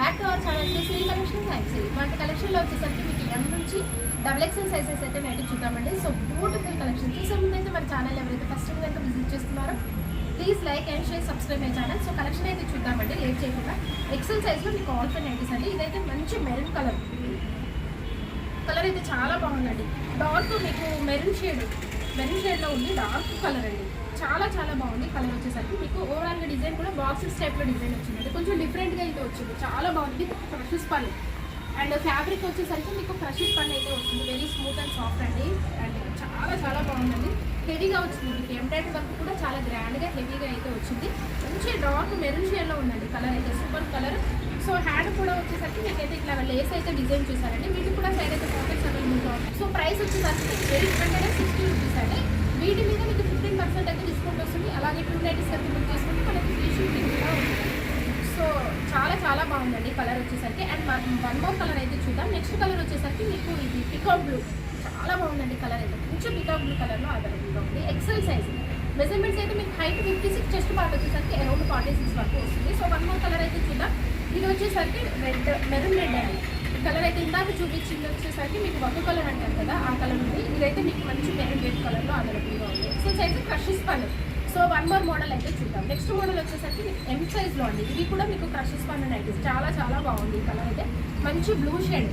Back to our channel Sri collection fancy. మన కలెక్షన్లో వచ్చేసరికి మీకు ఎం నుంచి XXL సైజెస్ అయితే నైట్ చూద్దామండి. సో బ్యూటిఫుల్ కలెక్షన్ చూసే ముందైతే మన ఛానల్ ఎవరైతే ఫస్ట్ టైం కనుక విజిట్ చేస్తున్నారో please like and share, subscribe my channel. So collection అయితే చూద్దామండి లేట్ చేయకుండా. ఎక్సెల్ సైజ్లో మీకు ఆల్ ఫర్ నైటీస్ అండి. ఇదైతే మంచి మెరూన్ కలర్ అయితే చాలా బాగుందండి. డార్క్ మీకు మెరూన్ షేడ్లో ఉంది. డార్క్ కలర్ అండి, చాలా చాలా బాగుంది. కలర్ వచ్చేసరికి మీకు ఓవరాల్గా డిజైన్ కూడా బాక్సెస్ టైప్లో డిజైన్ వచ్చిందండి. కొంచెం డిఫరెంట్గా అయితే వచ్చింది, చాలా బాగుంది. క్రషెస్ పన్ను అండ్ ఫ్యాబ్రిక్ వచ్చేసరికి మీకు క్రషెస్ పన్ను అయితే వస్తుంది. వెరీ స్మూత్ అండ్ సాఫ్ట్ అండి. అండ్ చాలా చాలా బాగుందండి. హెవీగా వచ్చింది, మీకు ఎంబ్రాయిడరీ వర్క్ కూడా చాలా గ్రాండ్గా హెవీగా అయితే వచ్చింది. మంచి డార్క్ మెరూన్ షేడ్లో ఉందండి. కలర్ అయితే సూపర్ కలర్. సో హ్యాండ్ కూడా వచ్చేసరికి మీకైతే ఇట్లా లేస్ అయితే డిజైన్ చూసారండి. వీటికి కూడా సైడ్ అయితే పాకెట్స్ అవైలబుల్గా ఉంటాయి. సో ప్రైస్ వచ్చేసరికి 860 రూపీస్ అండి. వీటి మీద మీకు 15% అయితే డిస్కౌంట్ వస్తుంది. అలాగే 2 నైటీస్ అయితే బుక్ చేసుకుంటే మనకి ఫ్రీ షిప్పింగ్ కూడా ఉంటుంది. సో చాలా చాలా బాగుందండి కలర్ వచ్చేసరికి. అండ్ వన్ మోర్ కలర్ అయితే చూద్దాం. నెక్స్ట్ కలర్ వచ్చేసరికి మీకు ఇది పికాక్ బ్లూ, చాలా బాగుందండి కలర్ అయితే. కొంచెం పికాక్ బ్లూ కలర్లో అవైలబుల్గా ఉంది. ఎక్సెల్ సైజ్ మెజర్మెంట్స్ అయితే మీకు హైట్ 56, చెస్ట్ పార్ట్ వచ్చేసరికి అరౌండ్ 46 వరకు వస్తుంది. సో వన్ మోర్ కలర్ అయితే చూద్దాం. ఇది వచ్చేసరికి మెరూన్ రెడ్ అండి. కలర్ అయితే ఇందాక చూపించింది వచ్చేసరికి మీకు వగ్గు కలర్ అంటారు కదా, ఆ కలర్ ఉంది. ఇదైతే మీకు మంచి మెరూన్ రెడ్ కలర్లో అవైలబుల్గా ఉంది. ఎక్సెల్ సైజ్ క్రషెస్ పన్ను. సో వన్ మోర్ మోడల్ అయితే చూద్దాం. నెక్స్ట్ మోడల్ వచ్చేసరికి మీకు ఎం సైజ్లో అండి. ఇది కూడా మీకు క్రషెస్ పన్ను నైటీస్, చాలా చాలా బాగుంది. ఈ కలర్ అయితే మంచి బ్లూ షేడ్,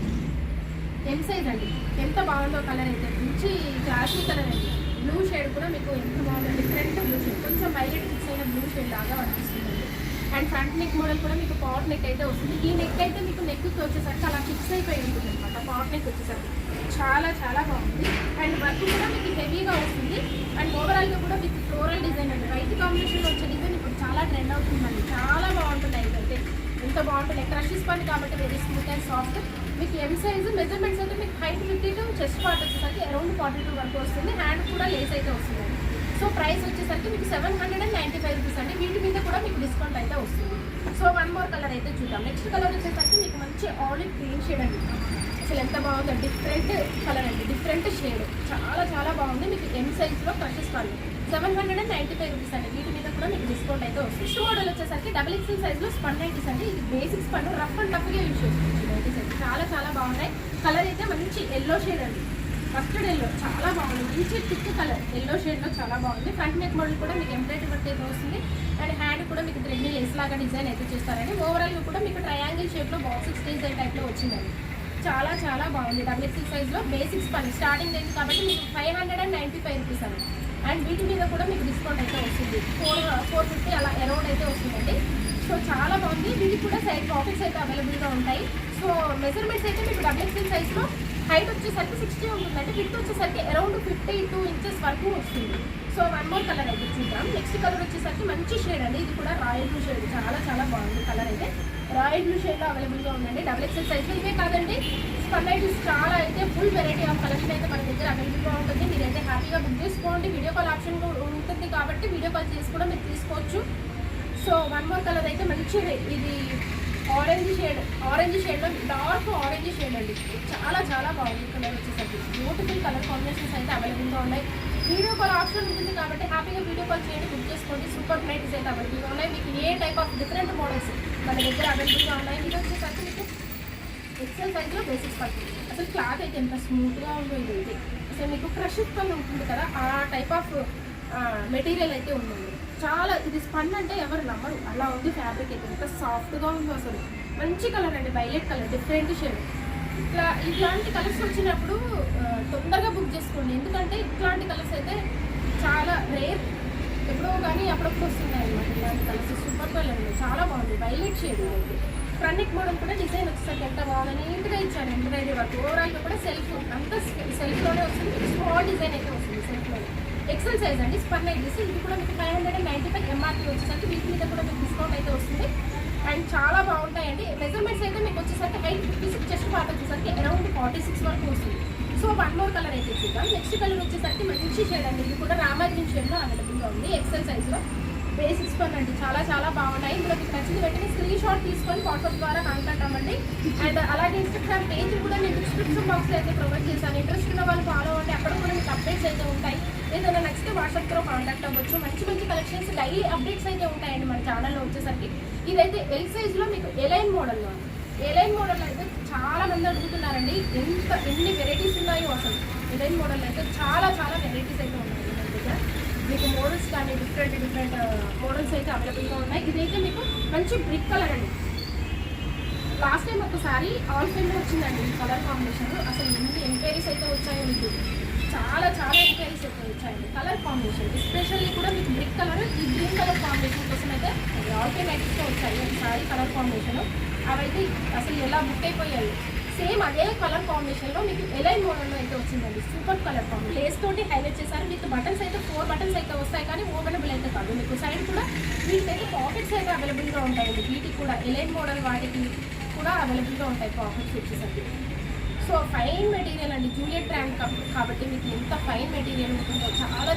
ఎం సైజ్ అండి. ఎంత బాగుందో కలర్ అయితే, మంచి క్లాసీ కలర్ అండి. బ్లూ షేడ్ కూడా మీకు ఎంత బాగుందో, డిఫరెంట్ బ్లూ షేడ్, కొంచెం వైలెట్ ఫిక్స్ అయిన బ్లూ షేడ్ లాగా అనిపిస్తుంది. అండ్ ఫ్రంట్ నెక్ మోడల్ కూడా మీకు పాట్ నెక్ అయితే వస్తుంది. ఈ నెక్ అయితే మీకు నెక్కి వచ్చేసరికి అలా ఫిక్స్ అయిపోయి ఉంటుంది అనమాట. పాట్ నెక్ వచ్చేసరికి చాలా చాలా బాగుంది. అండ్ వర్క్ కూడా మీకు హెవీగా వస్తుంది. అండ్ ఓవరాల్గా కూడా మీకు ఫ్లోరల్ డిజైన్ అండి. వైట్ కాంబినేషన్లో వచ్చే డిజైన్ ఇప్పుడు చాలా ట్రెండ్ అవుతుందండి. చాలా బాగుంటుంది అయితే, ఎంత బాగుంటుంది. క్రషెస్ పని కాబట్టి వెరీ స్మూత్ అండ్ సాఫ్ట్. మీకు ఎం సైజు మెజర్మెంట్స్ అయితే మీకు హైట్ 52, చెస్ట్ పార్ట్ వచ్చేసరికి అరౌండ్ 42 వరకు వస్తుంది. హ్యాండ్ కూడా లేస్ అయితే వస్తుంది. సో ప్రైస్ వచ్చేసరికి మీకు 795 రూపీస్ అండి. వీటి మీద కూడా మీకు డిస్కౌంట్ అయితే వస్తుంది. సో వన్ మోర్ కలర్ అయితే చూద్దాం. నెక్స్ట్ కలర్ వచ్చేసరికి మీకు మంచి ఆలివ్ గ్రీన్ షేడ్ అండి. అసలు ఎంత బాగుందో, డిఫరెంట్ కలర్ అండి, డిఫరెంట్ షేడ్, చాలా చాలా బాగుంది. మీకు ఎం సైజ్లో క్రషెస్ పన్ను 795 రూపీస్ అండి. వీటి మీద కూడా మీకు డిస్కౌంట్ అయితే వస్తుంది. నెక్స్ట్ మోడల్ వచ్చేసరికి XXL సైజ్లో స్పన్ నైటీస్ అండి. ఇది బేసిక్స్ పన్ను, రఫ్ అండ్ టఫ్గా యూజ్ చేసుకోవచ్చు నైటీస్ అయితే. చాలా చాలా బాగున్నాయి. కలర్ అయితే మంచి ఎల్లో షేడ్ అండి, మస్టర్డ్ ఎల్లో, చాలా బాగుంది. మంచి థిక్ కలర్ ఎల్లో షేడ్లో చాలా బాగుంది. ఫ్రంట్ నెక్ మోడల్ కూడా మీకు ఎంబ్రాయిడరీ వర్క్ అయితే వస్తుంది. అండ్ హ్యాండ్ కూడా మీకు థ్రెడ్ లేస్ లాగా డిజైన్ అయితే చేస్తారండి. ఓవరాల్గా కూడా మీకు ట్రయాంగిల్ షేప్లో బాక్సెస్ డిజైన్ టైప్లో వచ్చిందండి. చాలా చాలా బాగుంది. XXL సైజ్లో బేసిక్స్ పని స్టార్టింగ్ రేంజ్ కాబట్టి మీకు 595 రూపీస్ అండి. అండ్ వీటి మీద కూడా మీకు డిస్కౌంట్ అయితే వస్తుంది. 450 అలా అరౌండ్ అయితే వస్తుందండి. సో చాలా బాగుంది. వీటికి కూడా సైడ్ పాకెట్స్ అయితే అవైలబుల్గా ఉంటాయి. సో మెజర్మెంట్స్ అయితే మీకు XXL సైజ్లో హైట్ వచ్చేసరికి 60 ఉంటుందండి. విడ్త్ వచ్చేసరికి అరౌండ్ 52 ఇంచెస్ వరకు వస్తుంది. సో వన్ మోర్ కలర్ అయితే చూద్దాం. నెక్స్ట్ కలర్ వచ్చేసరికి మంచి షేడ్ అండి. ఇది కూడా రాయల్ బ్లూ షేడ్, చాలా చాలా బాగుంది. కలర్ అయితే రాయల్ బ్లూ షేడ్లో అవైలబుల్గా ఉందండి. XXL సైజ్లో. ఇవే కాదండి, స్పన్ నైటీస్ చాలా అయితే ఫుల్ వెరైటీ ఆఫ్ కలెక్షన్ అయితే మన దగ్గర అవైలబుల్గా ఉంటుంది. మీరైతే హ్యాపీగా బుక్ చేసుకోండి. వీడియో కాల్ ఆప్షన్ ఉంటుంది కాబట్టి వీడియో కాల్ చేసి కూడా మీరు తీసుకోవచ్చు. సో వన్ మోర్ కలర్ అయితే మంచి, ఇది ఆరెంజ్ షేడ్లో డార్క్ ఆరెంజ్ షేడ్ అండి. చాలా చాలా బాగుంది కలర్ వచ్చేసరికి. బ్యూటిఫుల్ కలర్ కాంబినేషన్స్ అయితే అవైలబుల్గా ఉన్నాయి. వీడియో కాల్ ఆప్షన్ ఉంటుంది కాబట్టి హ్యాపీగా వీడియో కాల్ చేయండి, బుక్ చేసుకోండి. సూపర్ నైటీస్ అయితే అవైలబుల్గా ఉన్నాయి. మీకు ఏ టైప్ ఆఫ్ డిఫరెంట్ మోడల్స్ మన దగ్గర అవైలబుల్గా ఉన్నాయి. ఇది వచ్చేసరికి మీకు ఎక్సెల్ సైజ్లో బేసిక్స్ పడుతుంది. అసలు క్లాత్ అయితే ఎంత స్మూత్గా ఉందో ఇది. అసలు మీకు క్రషెస్ పని ఉంటుంది కదా, ఆ టైప్ ఆఫ్ మెటీరియల్ అయితే ఉందండి. చాలా ఇది స్పన్ అంటే ఎవరు నమ్మరు, అలా ఉంది ఫ్యాబ్రిక్ అయితే. ఎంత సాఫ్ట్గా ఉందో అసలు. మంచి కలర్ అండి, వైలెట్ కలర్, డిఫరెంట్ షేడ్. ఇట్లాంటి కలర్స్ వచ్చినప్పుడు తొందరగా బుక్ చేసుకోండి. ఎందుకంటే ఇట్లాంటి కలర్స్ అయితే చాలా రేర్, ఎప్పుడో కానీ అప్పుడప్పుడు వస్తున్నాయి అన్నమాట ఇలాంటి కలర్స్. సూపర్ కలర్, చాలా బాగుంది. వైలెట్ షేడ్ అయితే. ఫ్రంట్ నెక్ మోడల్ కూడా డిజైన్ వచ్చేసరికి ఎంత బాగుంది, నీట్గా ఇచ్చాను ఎంబ్రాయిడరీ వర్క్. ఓవరాల్గా కూడా సెల్ఫ్ అంతా సెల్ఫ్లోనే వస్తుంది. స్మాల్ డిజైన్ అయితే వస్తుంది సెల్ఫ్లోనే. ఎక్సెల్ సైజ్ అండి, స్పన్ నైటీస్. ఇది కూడా మీకు 595 ఎంఆర్పీ వచ్చేసరికి వీటి మీద కూడా మీకు డిస్కౌంట్ అయితే వస్తుంది. అండ్ చాలా బాగుంటాయండి. మెజర్మెంట్స్ అయితే మీకు వచ్చేసరికి హైట్ 56, చెస్ట్ పార్ట్ వచ్చేసరికి అరౌండ్ 46 వరకు వస్తుంది. సో వన్ మోర్ కలర్ అయితే చూద్దాం. నెక్స్ట్ కలర్ వచ్చేసరికి మంచి షేడ్ అండి. ఇది కూడా రామాగ్రీన్ షేడ్లో అవైలబుల్గా ఉంది. ఎక్సెల్ సైజ్లో బేసిక్స్ పని అండి. చాలా చాలా బాగున్నాయి. ఇందులో మీకు నచ్చింది వెంటనే స్క్రీన్ షాట్ తీసుకొని వాట్సాప్ ద్వారా కాంటాక్ట్ అవ్వండి. అండ్ అలాగే ఇన్స్టాగ్రామ్ పేజ్ కూడా నేను డిస్క్రిప్షన్ బాక్స్లో అయితే ప్రొవైడ్ చేశాను. ఇంట్రెస్ట్ ఉన్న వాళ్ళు ఫాలో అవ్వండి. అక్కడ కూడా మీకు అప్డేట్స్ అయితే ఉంటాయి. ఏదైనా నచ్చితే వాట్సాప్లో కాంటాక్ట్ అవ్వచ్చు. మంచి మంచి కలెక్షన్స్ డైలీ అప్డేట్స్ అయితే ఉంటాయండి మన ఛానల్లో వచ్చేసరికి. ఇదైతే ఎల్ సైజ్లో మీకు ఎలైన్ మోడల్లో ఎలైన్ మోడల్ అయితే చాలా మంది అడుగుతున్నారండి. ఎన్ని వెరైటీస్ ఉన్నాయో అసలు. ఎలైన్ మోడల్ అయితే చాలా వెరైటీస్ అయితే ఉన్నాయి మన దగ్గర. మీకు మోడల్స్ కానీ డిఫరెంట్ మోడల్స్ అయితే అవైలబుల్గా ఉన్నాయి. ఇదైతే మీకు మంచి బ్రిక్ కలర్ అండి. లాస్ట్ టైం ఒకసారి ఆల్ ఫేమ్ వచ్చిందండి ఈ కలర్ కాంబినేషన్. అసలు ఎన్ని ఎంక్వైరీస్ అయితే వచ్చాయో మీకు, చాలా ఎంక్వైరీస్ అయితే వచ్చాయండి కలర్ కాంబినేషన్. ఎస్పెషల్లీ కూడా మీకు బ్రిక్ కలర్, ఈ గ్రీన్ కలర్ కాంబినేషన్ కోసం అయితే ఆల్ ఫేమ్ ఐటమ్స్తో వచ్చాయి ఒకసారి కలర్ కాంబినేషన్. అవైతే అసలు ఎలా బుక్ అయిపోయాయి. సేమ్ అదే కలర్ కాంబినేషన్లో మీకు ఎలైన్ మోడల్లో అయితే వచ్చిందండి. Super colour combination. లేస్ తోటి హైలైట్ చేశారు. మీకు బటన్స్ అయితే 4 బటన్స్ అయితే వస్తాయి, కానీ ఓపెనబుల్ అయితే కాదు. మీకు సైడ్ కూడా వీటికైతే పాకెట్స్ అయితే అవైలబుల్గా ఉంటాయండి. వీటికి కూడా ఎలైన్ మోడల్ వాటికి కూడా అవైలబుల్గా ఉంటాయి పాకెట్స్ వచ్చేసరికి. సో ఫైన్ మెటీరియల్ అండి. జూలియట్ బ్రాండ్ కాబట్టి మీకు ఎంత ఫైన్ మెటీరియల్ ఉంటుందో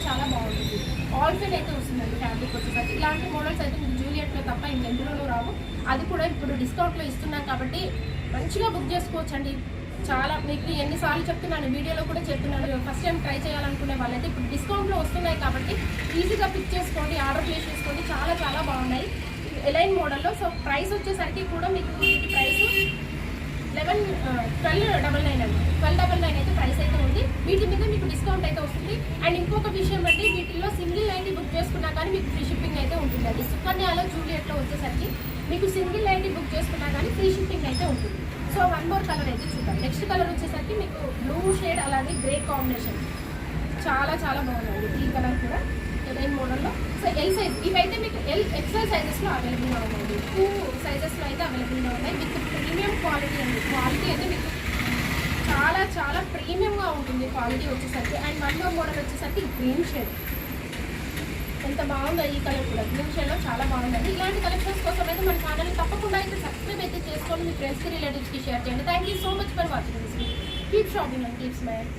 చాలా బాగుంటుంది. ఆల్ ఫిల్ అయితే వస్తుందండి ఫ్యాబ్రిక్ వచ్చేసరికి. ఇలాంటి మోడల్స్ అయితే మీకు జూలియట్లో తప్ప ఇంకెందులోనూ రావు. అది కూడా ఇప్పుడు డిస్కౌంట్లో ఇస్తున్నాం కాబట్టి మంచిగా బుక్ చేసుకోవచ్చు అండి. చాలా మీకు ఎన్నిసార్లు చెప్తున్నాను, వీడియోలో కూడా చెప్తున్నాను. ఫస్ట్ టైం ట్రై చేయాలనుకునే వాళ్ళైతే ఇప్పుడు డిస్కౌంట్లో వస్తున్నాయి కాబట్టి ఈజీగా పిక్ చేసుకోండి, ఆర్డర్ చేసుకోండి. చాలా బాగున్నాయి ఎలైన్ మోడల్లో. సో ప్రైస్ వచ్చేసరికి కూడా మీకు వీటి ప్రైస్ 1299 అండి. 1299 అయితే ప్రైస్ అయితే ఉంది. వీటి మీద మీకు డిస్కౌంట్ అయితే వస్తుంది. అండ్ ఇంకొక విషయం అండి, వీటిల్లో సింగిల్ నైటీ బుక్ చేసుకున్నా కానీ మీకు ఫ్రీ షిప్పింగ్ అయితే ఉంటుందండి. సుకన్యాలో జూలియట్లో వచ్చేసరికి మీకు సింగిల్ నైటీ బుక్ చేసుకున్నా కానీ ఫ్రీ షిప్పింగ్ అయితే ఉంటుంది. సో 1 మోర్ కలర్ అయితే చూద్దాం. నెక్స్ట్ కలర్ వచ్చేసరికి మీకు బ్లూ షేడ్ అలాగే గ్రే కాంబినేషన్. చాలా బాగుందండి ఈ కలర్ కూడా ఎలైన్ మోడల్లో. సో ఎల్ సైజ్ ఇవైతే మీకు ఎక్సెల్ సైజెస్లో అవైలబుల్గా ఉన్నాయండి. 2 సైజెస్లో అయితే అవైలబుల్గా ఉన్నాయి. విత్ ప్రీమియం క్వాలిటీ అండి. క్వాలిటీ అయితే మీకు చాలా ప్రీమియంగా ఉంటుంది క్వాలిటీ వచ్చేసరికి. అండ్ 1 మోర్ మోడల్ వచ్చేసరికి గ్రీన్ షేడ్. ఎంత బాగుందో ఈ కలర్ కూడా. గ్రీన్ షేడ్లో చాలా బాగుందండి. ఇలాంటి కలెక్షన్స్ కోసం అయితే మన ఛానల్ని తప్పకుండా అయితే సబ్స్క్రైబ్ అయితే చేసుకొని మీ ఫ్రెండ్స్కి రిలేటివ్స్కి షేర్ చేయండి. Thank you so much for watching this video. Keep shopping and keep smile.